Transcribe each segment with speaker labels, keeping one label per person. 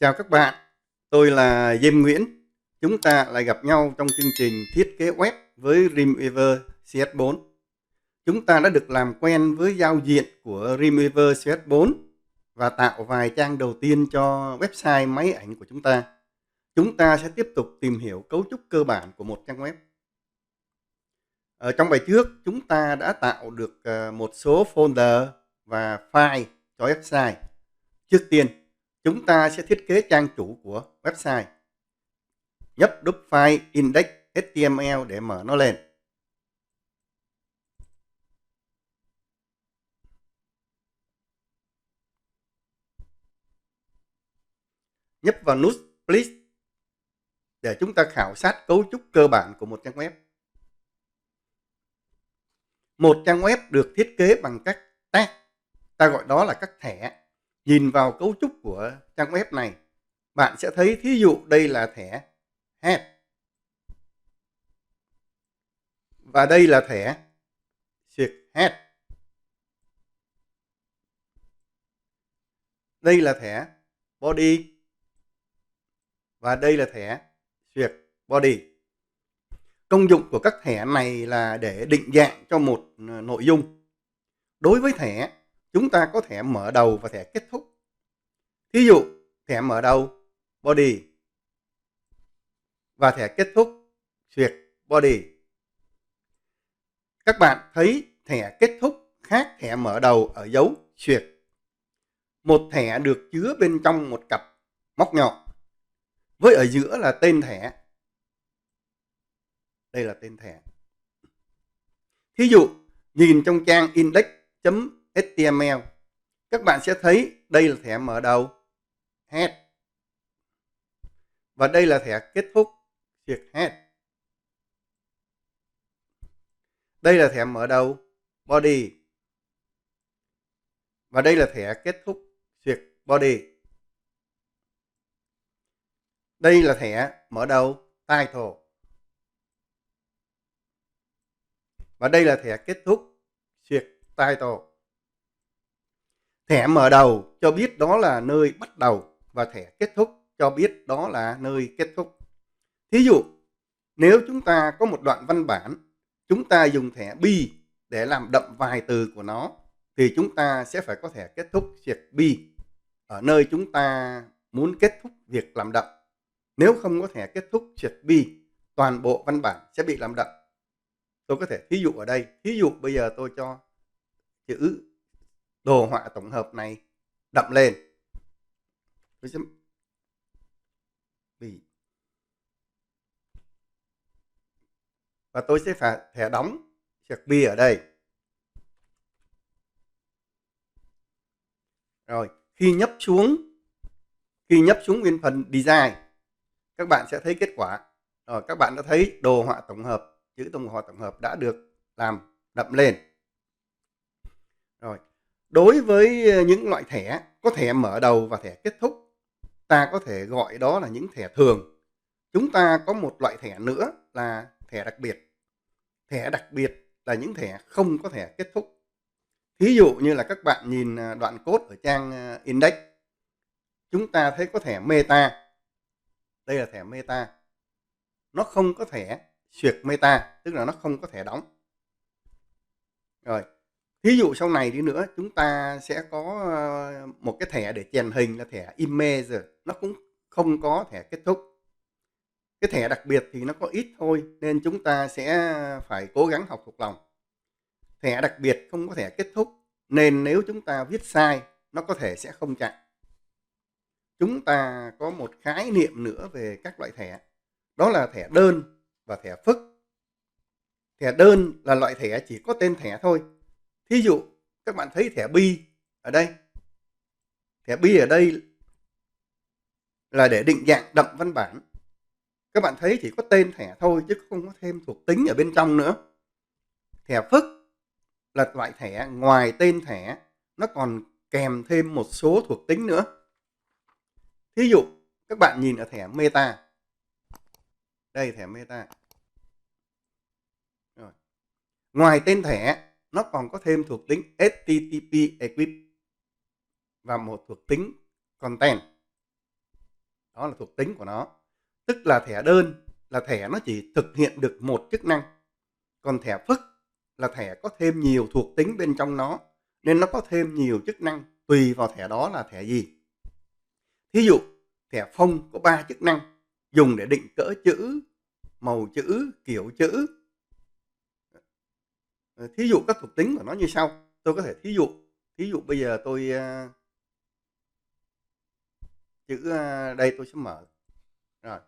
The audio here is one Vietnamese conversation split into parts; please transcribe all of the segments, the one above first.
Speaker 1: Chào các bạn, tôi là Diêm Nguyễn. Chúng ta lại gặp nhau trong chương trình thiết kế web với Dreamweaver CS4. Chúng ta đã được làm quen với giao diện của Dreamweaver CS4 và tạo vài trang đầu tiên cho website máy ảnh của chúng ta. Chúng ta sẽ tiếp tục tìm hiểu cấu trúc cơ bản của một trang web. Ở trong bài trước, chúng ta đã tạo được một số folder và file cho website. Trước tiên, chúng ta sẽ thiết kế trang chủ của website. Nhấp nút file index.html để mở nó lên. Nhấp vào nút Please để chúng ta khảo sát cấu trúc cơ bản của một trang web. Một trang web được thiết kế bằng các tag, ta gọi đó là các thẻ. Nhìn vào cấu trúc của trang web này, bạn sẽ thấy thí dụ đây là thẻ Head và đây là thẻ Head. Đây là thẻ Body và đây là thẻ Body. Công dụng của các thẻ này là để định dạng cho một nội dung. Đối với thẻ, chúng ta có thẻ mở đầu và thẻ kết thúc. Thí dụ, thẻ mở đầu Body và thẻ kết thúc Body. Các bạn thấy thẻ kết thúc khác thẻ mở đầu ở dấu xuyệt. Một thẻ được chứa bên trong một cặp móc nhọn, với ở giữa là tên thẻ. Đây là tên thẻ. Thí dụ, nhìn trong trang index.html, các bạn sẽ thấy đây là thẻ mở đầu Head và đây là thẻ kết thúc Head. Đây là thẻ mở đầu Body và đây là thẻ kết thúc Body. Đây là thẻ mở đầu Title và đây là thẻ kết thúc Title. Thẻ mở đầu cho biết đó là nơi bắt đầu và thẻ kết thúc cho biết đó là nơi kết thúc. Thí dụ, nếu chúng ta có một đoạn văn bản, chúng ta dùng thẻ B để làm đậm vài từ của nó, thì chúng ta sẽ phải có thẻ kết thúc B ở nơi chúng ta muốn kết thúc việc làm đậm. Nếu không có thẻ kết thúc B, toàn bộ văn bản sẽ bị làm đậm. Tôi có thể thí dụ ở đây. Thí dụ bây giờ tôi cho chữ đồ họa tổng hợp này đậm lên. Tôi sẽ và tôi sẽ phải thẻ đóng B ở đây. Rồi, khi nhấp xuống nguyên phần design, các bạn sẽ thấy kết quả. Rồi, các bạn đã thấy đồ họa tổng hợp, chữ đồ họa tổng hợp đã được làm đậm lên. Rồi, đối với những loại thẻ có thẻ mở đầu và thẻ kết thúc, ta có thể gọi đó là những thẻ thường. Chúng ta có một loại thẻ nữa là thẻ đặc biệt. Thẻ đặc biệt là những thẻ không có thẻ kết thúc. Thí dụ như là các bạn nhìn đoạn code ở trang index, chúng ta thấy có thẻ meta. Đây là thẻ meta. Nó không có thẻ xuyệt meta, tức là nó không có thẻ đóng. Rồi, thí dụ sau này đi nữa, chúng ta sẽ có một cái thẻ để chèn hình là thẻ image, nó cũng không có thẻ kết thúc. Cái thẻ đặc biệt thì nó có ít thôi, nên chúng ta sẽ phải cố gắng học thuộc lòng. Thẻ đặc biệt không có thẻ kết thúc, nên nếu chúng ta viết sai, nó có thể sẽ không chạy. Chúng ta có một khái niệm nữa về các loại thẻ, đó là thẻ đơn và thẻ phức. Thẻ đơn là loại thẻ chỉ có tên thẻ thôi. Thí dụ, các bạn thấy thẻ B ở đây. Thẻ B ở đây là để định dạng đậm văn bản. Các bạn thấy chỉ có tên thẻ thôi chứ không có thêm thuộc tính ở bên trong nữa. Thẻ phức là loại thẻ ngoài tên thẻ, nó còn kèm thêm một số thuộc tính nữa. Thí dụ, các bạn nhìn ở thẻ meta. Đây thẻ meta. Rồi. Ngoài tên thẻ, nó còn có thêm thuộc tính HTTP Equip và một thuộc tính content. Đó là thuộc tính của nó. Tức là thẻ đơn là thẻ nó chỉ thực hiện được một chức năng. Còn thẻ phức là thẻ có thêm nhiều thuộc tính bên trong nó, nên nó có thêm nhiều chức năng tùy vào thẻ đó là thẻ gì. Thí dụ thẻ phông có 3 chức năng, dùng để định cỡ chữ, màu chữ, kiểu chữ. Thí dụ các thuộc tính của nó như sau. Tôi có thể thí dụ bây giờ tôi chữ đây tôi sẽ mở. Rồi.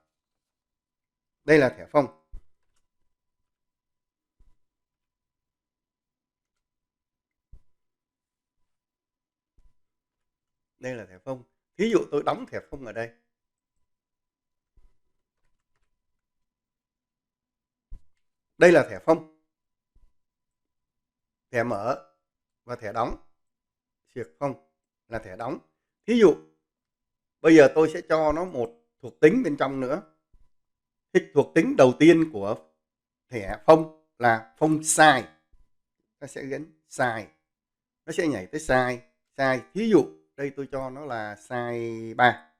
Speaker 1: Đây là thẻ phông. Đây là thẻ phông. Thí dụ tôi đóng thẻ phông ở đây. Đây là thẻ phông. Thẻ mở và thẻ đóng. Xuyệt phông là thẻ đóng. Thí dụ bây giờ tôi sẽ cho nó một thuộc tính bên trong nữa. Thuộc tính đầu tiên của thẻ phông là phông size. Nó sẽ gắn size. Nó sẽ nhảy tới size. Thí dụ đây tôi cho nó là size 3.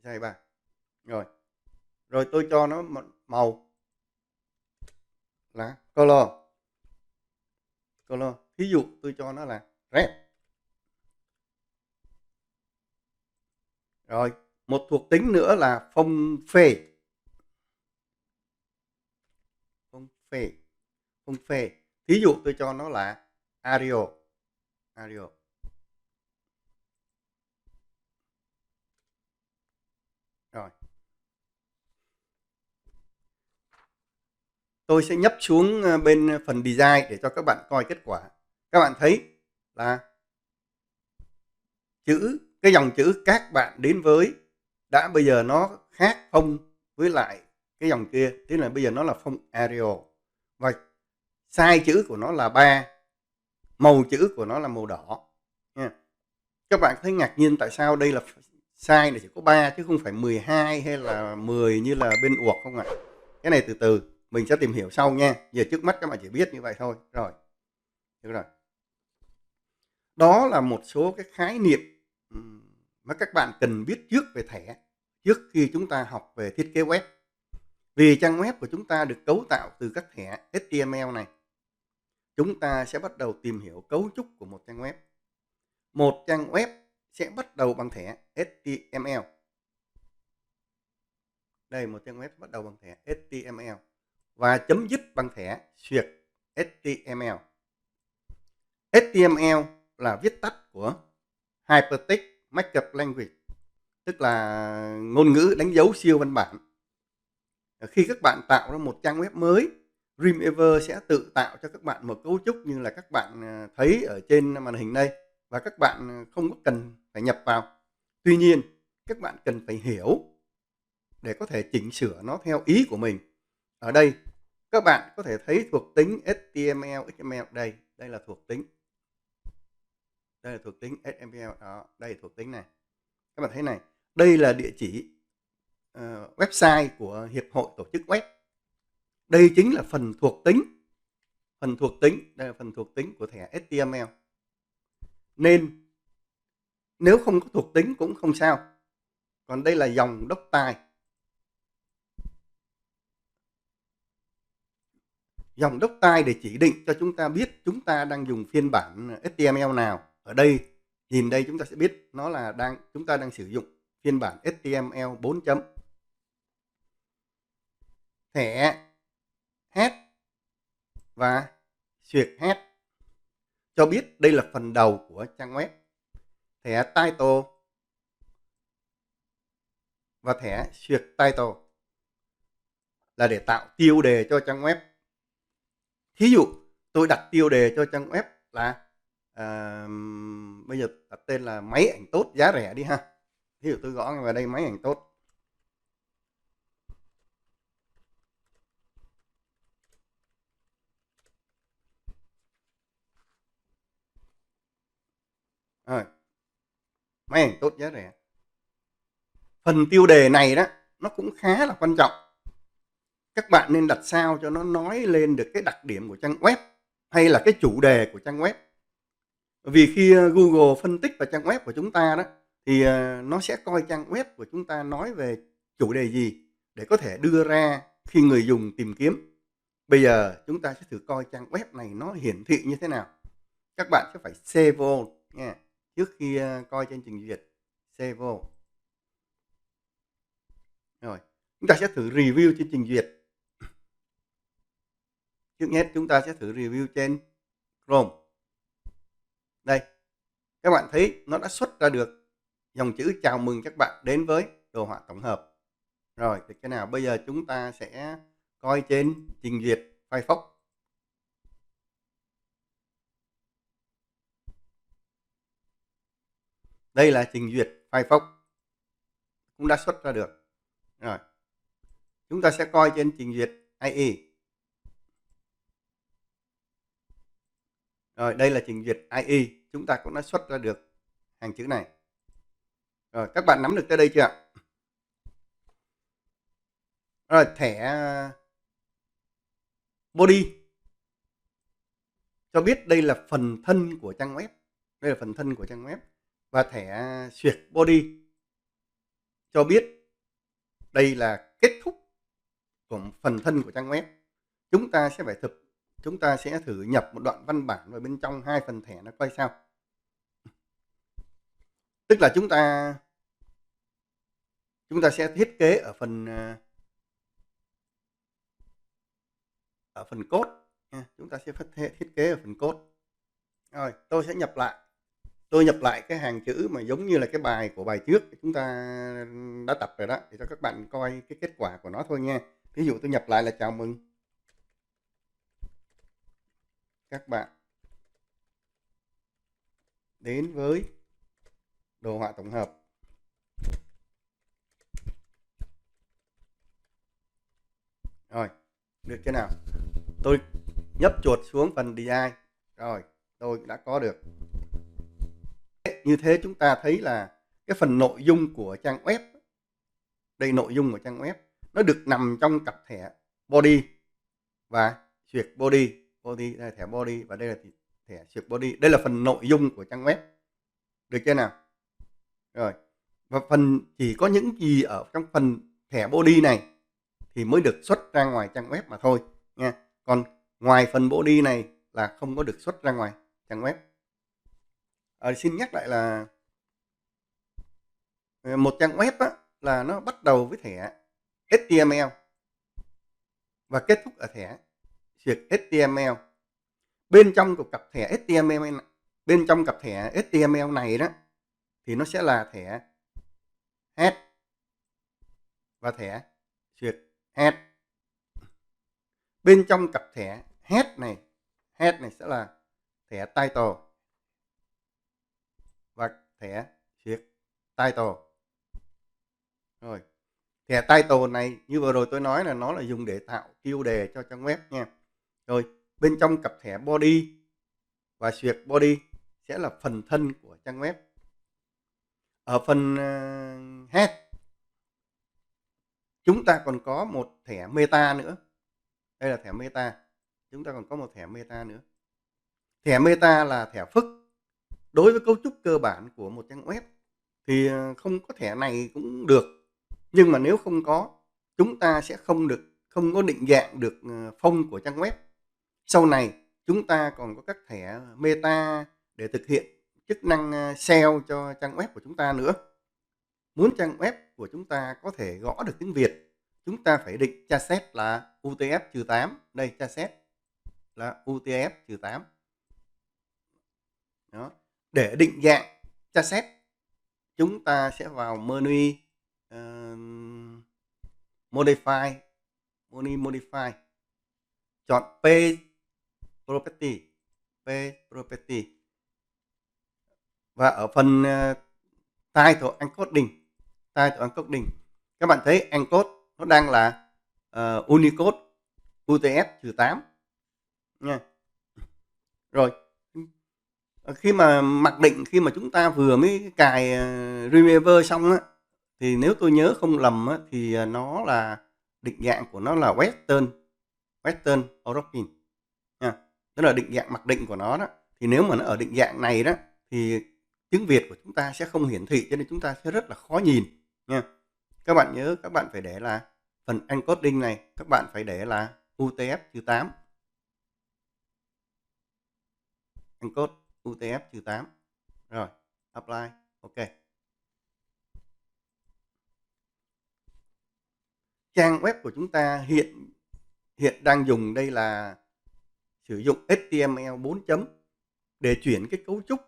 Speaker 1: Size 3. Rồi tôi cho nó màu là color. Thí dụ tôi cho nó là red. Rồi, một thuộc tính nữa là phông phê. Phông phê. Thí dụ tôi cho nó là Arial. Rồi. Tôi sẽ nhấp xuống bên phần design để cho các bạn coi kết quả. Các bạn thấy là cái dòng chữ các bạn đến với đã bây giờ nó khác phông với lại cái dòng kia. Thế là bây giờ nó là phông Arial. Và size chữ của nó là 3. Màu chữ của nó là màu đỏ. Các bạn thấy ngạc nhiên tại sao đây là size này chỉ có 3 chứ không phải 12 hay là 10 như là bên uộc không ạ? Cái này từ từ mình sẽ tìm hiểu sau nha. Giờ trước mắt các bạn chỉ biết như vậy thôi. Rồi. Được rồi. Đó là một số cái khái niệm mà các bạn cần biết trước về thẻ trước khi chúng ta học về thiết kế web. Vì trang web của chúng ta được cấu tạo từ các thẻ HTML này. Chúng ta sẽ bắt đầu tìm hiểu cấu trúc của một trang web. Một trang web sẽ bắt đầu bằng thẻ HTML. Đây, một trang web bắt đầu bằng thẻ HTML và chấm dứt bằng thẻ xuyệt HTML. HTML là viết tắt của Hypertext Markup Language, tức là ngôn ngữ đánh dấu siêu văn bản. Khi các bạn tạo ra một trang web mới, Dreamweaver sẽ tự tạo cho các bạn một cấu trúc như là các bạn thấy ở trên màn hình đây, và các bạn không có cần phải nhập vào. Tuy nhiên, các bạn cần phải hiểu để có thể chỉnh sửa nó theo ý của mình. Ở đây, các bạn có thể thấy thuộc tính HTML, XML đây là thuộc tính. Đây là thuộc tính HTML, đó, đây là thuộc tính này. Các bạn thấy này, đây là địa chỉ website của Hiệp hội Tổ chức Web. Đây chính là phần thuộc tính. Đây là phần thuộc tính của thẻ HTML. Nên nếu không có thuộc tính cũng không sao. Còn đây là dòng docstyle. Dòng docstyle để chỉ định cho chúng ta biết chúng ta đang dùng phiên bản HTML nào. Ở đây, nhìn đây chúng ta sẽ biết nó là chúng ta đang sử dụng phiên bản HTML 4. Thẻ head và xuyệt head cho biết đây là phần đầu của trang web. Thẻ title và thẻ xuyệt title là để tạo tiêu đề cho trang web. Thí dụ tôi đặt tiêu đề cho trang web là bây giờ đặt tên là máy ảnh tốt giá rẻ đi ha. Thí dụ tôi gõ vào đây máy ảnh tốt. Rồi. Máy ảnh tốt giá rẻ. Phần tiêu đề này đó nó cũng khá là quan trọng. Các bạn nên đặt sao cho nó nói lên được cái đặc điểm của trang web hay là cái chủ đề của trang web. Vì khi Google phân tích vào trang web của chúng ta đó, thì nó sẽ coi trang web của chúng ta nói về chủ đề gì để có thể đưa ra khi người dùng tìm kiếm. Bây giờ chúng ta sẽ thử coi trang web này nó hiển thị như thế nào. Các bạn sẽ phải save vô nha. Trước khi coi trên trình duyệt, save vô. Rồi, chúng ta sẽ thử review trên trình duyệt. Trước hết chúng ta sẽ thử review trên Chrome. Đây, các bạn thấy nó đã xuất ra được dòng chữ chào mừng các bạn đến với đồ họa tổng hợp. Rồi, thì cái nào bây giờ chúng ta sẽ coi trên trình duyệt Firefox. Đây là trình duyệt Firefox cũng đã xuất ra được. Rồi, chúng ta sẽ coi trên trình duyệt IE. Rồi, đây là trình duyệt IE, chúng ta cũng đã xuất ra được hàng chữ này. Rồi, các bạn nắm được tới đây chưa ạ? Rồi, thẻ body cho biết đây là phần thân của trang web. Đây là phần thân của trang web. Và thẻ xuyệt body cho biết đây là kết thúc của phần thân của trang web. Chúng ta sẽ thử nhập một đoạn văn bản vào bên trong hai phần thẻ nó coi sao. Tức là chúng ta sẽ thiết kế ở phần code. Chúng ta sẽ thiết kế ở phần code. Rồi, tôi sẽ nhập lại. Tôi nhập lại cái hàng chữ mà giống như là cái bài của bài trước chúng ta đã tập rồi đó, để cho các bạn coi cái kết quả của nó thôi nha. Ví dụ tôi nhập lại là chào mừng các bạn đến với đồ họa tổng hợp. Rồi, được chưa nào? Tôi nhấp chuột xuống phần design. Rồi, tôi đã có được. Như thế chúng ta thấy là cái phần nội dung của trang web, đây nội dung của trang web, nó được nằm trong cặp thẻ body và xuyệt body. Đây là thẻ body và đây là thẻ xuyệt body. Đây là phần nội dung của trang web. Được chưa nào? Rồi. Và chỉ có những gì ở trong phần thẻ body này thì mới được xuất ra ngoài trang web mà thôi nha. Còn ngoài phần body này là không có được xuất ra ngoài trang web. Xin nhắc lại là một trang web á, là nó bắt đầu với thẻ HTML và kết thúc ở thẻ xuyệt HTML. Bên trong của cặp thẻ HTML này đó thì nó sẽ là thẻ head và thẻ xuyệt head. Bên trong cặp thẻ head này sẽ là thẻ title và thẻ xuyệt title. Rồi, thẻ title này như vừa rồi tôi nói là nó là dùng để tạo tiêu đề cho trang web nha. Rồi, bên trong cặp thẻ body và xuyệt body sẽ là phần thân của trang web. Ở phần head chúng ta còn có một thẻ meta nữa. Đây là thẻ meta. Chúng ta còn có một thẻ meta nữa. Thẻ meta là thẻ phức. Đối với cấu trúc cơ bản của một trang web thì không có thẻ này cũng được. Nhưng mà nếu không có, chúng ta sẽ không có định dạng được phông của trang web. Sau này chúng ta còn có các thẻ meta để thực hiện chức năng SEO cho trang web của chúng ta nữa. Muốn trang web của chúng ta có thể gõ được tiếng Việt, chúng ta phải định chasset là UTF-8. Đây, chasset là UTF-8. Đó. Để định dạng chasset, chúng ta sẽ vào menu Modify, chọn Page Property, và ở phần Title Encoding, các bạn thấy encode nó đang là Unicode UTF-8 nha. Rồi, khi mà mặc định, khi mà chúng ta vừa mới cài Remover xong á, thì nếu tôi nhớ không lầm á, thì nó là định dạng của nó là Western European nha. Đó là định dạng mặc định của nó đó. Thì nếu mà nó ở định dạng này đó thì tiếng Việt của chúng ta sẽ không hiển thị, cho nên chúng ta sẽ rất là khó nhìn nha. Các bạn nhớ các bạn phải để là phần encoding này, các bạn phải để là UTF-8. Encode UTF-8. Rồi, apply. Ok. Trang web của chúng ta hiện đang dùng đây là sử dụng HTML 4 chấm. Để chuyển cái cấu trúc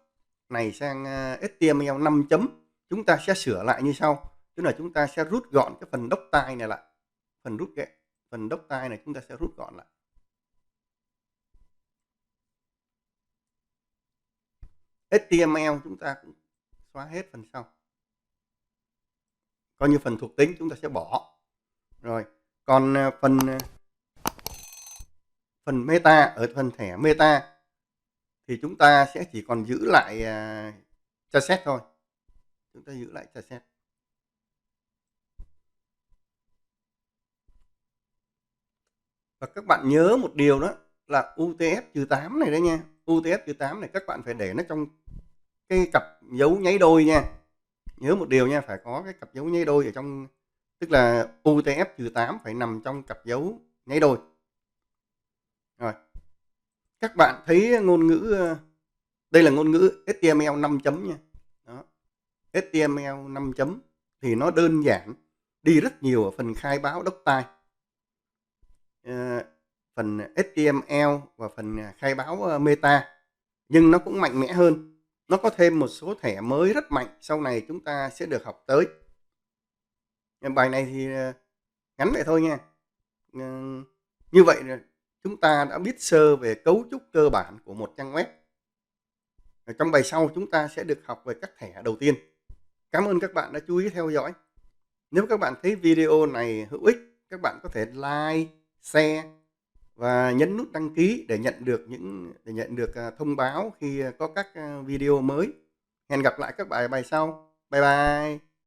Speaker 1: này sang HTML 5 chấm, chúng ta sẽ sửa lại như sau. Tức là chúng ta sẽ rút gọn cái phần doctype này lại. Phần doctype này chúng ta sẽ rút gọn lại. HTML chúng ta cũng xóa hết phần sau. Coi như phần thuộc tính chúng ta sẽ bỏ. Rồi, còn phần meta, ở phần thẻ meta thì chúng ta sẽ chỉ còn giữ lại chassis thôi. Chúng ta giữ lại chassis. Và các bạn nhớ một điều đó là UTF-8 này đấy nha. UTF-8 này các bạn phải để nó trong cái cặp dấu nháy đôi nha. Nhớ một điều nha, phải có cái cặp dấu nháy đôi ở trong, tức là UTF-8 phải nằm trong cặp dấu nháy đôi. Rồi. Các bạn thấy ngôn ngữ, đây là ngôn ngữ HTML 5 chấm nha. Đó. HTML 5 chấm thì nó đơn giản, đi rất nhiều ở phần khai báo doctype. Phần HTML và phần khai báo meta, nhưng nó cũng mạnh mẽ hơn. Nó có thêm một số thẻ mới rất mạnh, sau này chúng ta sẽ được học tới. Bài này thì ngắn vậy thôi nha. Như vậy chúng ta đã biết sơ về cấu trúc cơ bản của một trang web. Trong bài sau chúng ta sẽ được học về các thẻ đầu tiên. Cảm ơn các bạn đã chú ý theo dõi. Nếu các bạn thấy video này hữu ích, các bạn có thể like, share và nhấn nút đăng ký để nhận được thông báo khi có các video mới. Hẹn gặp lại các bài sau. Bye bye.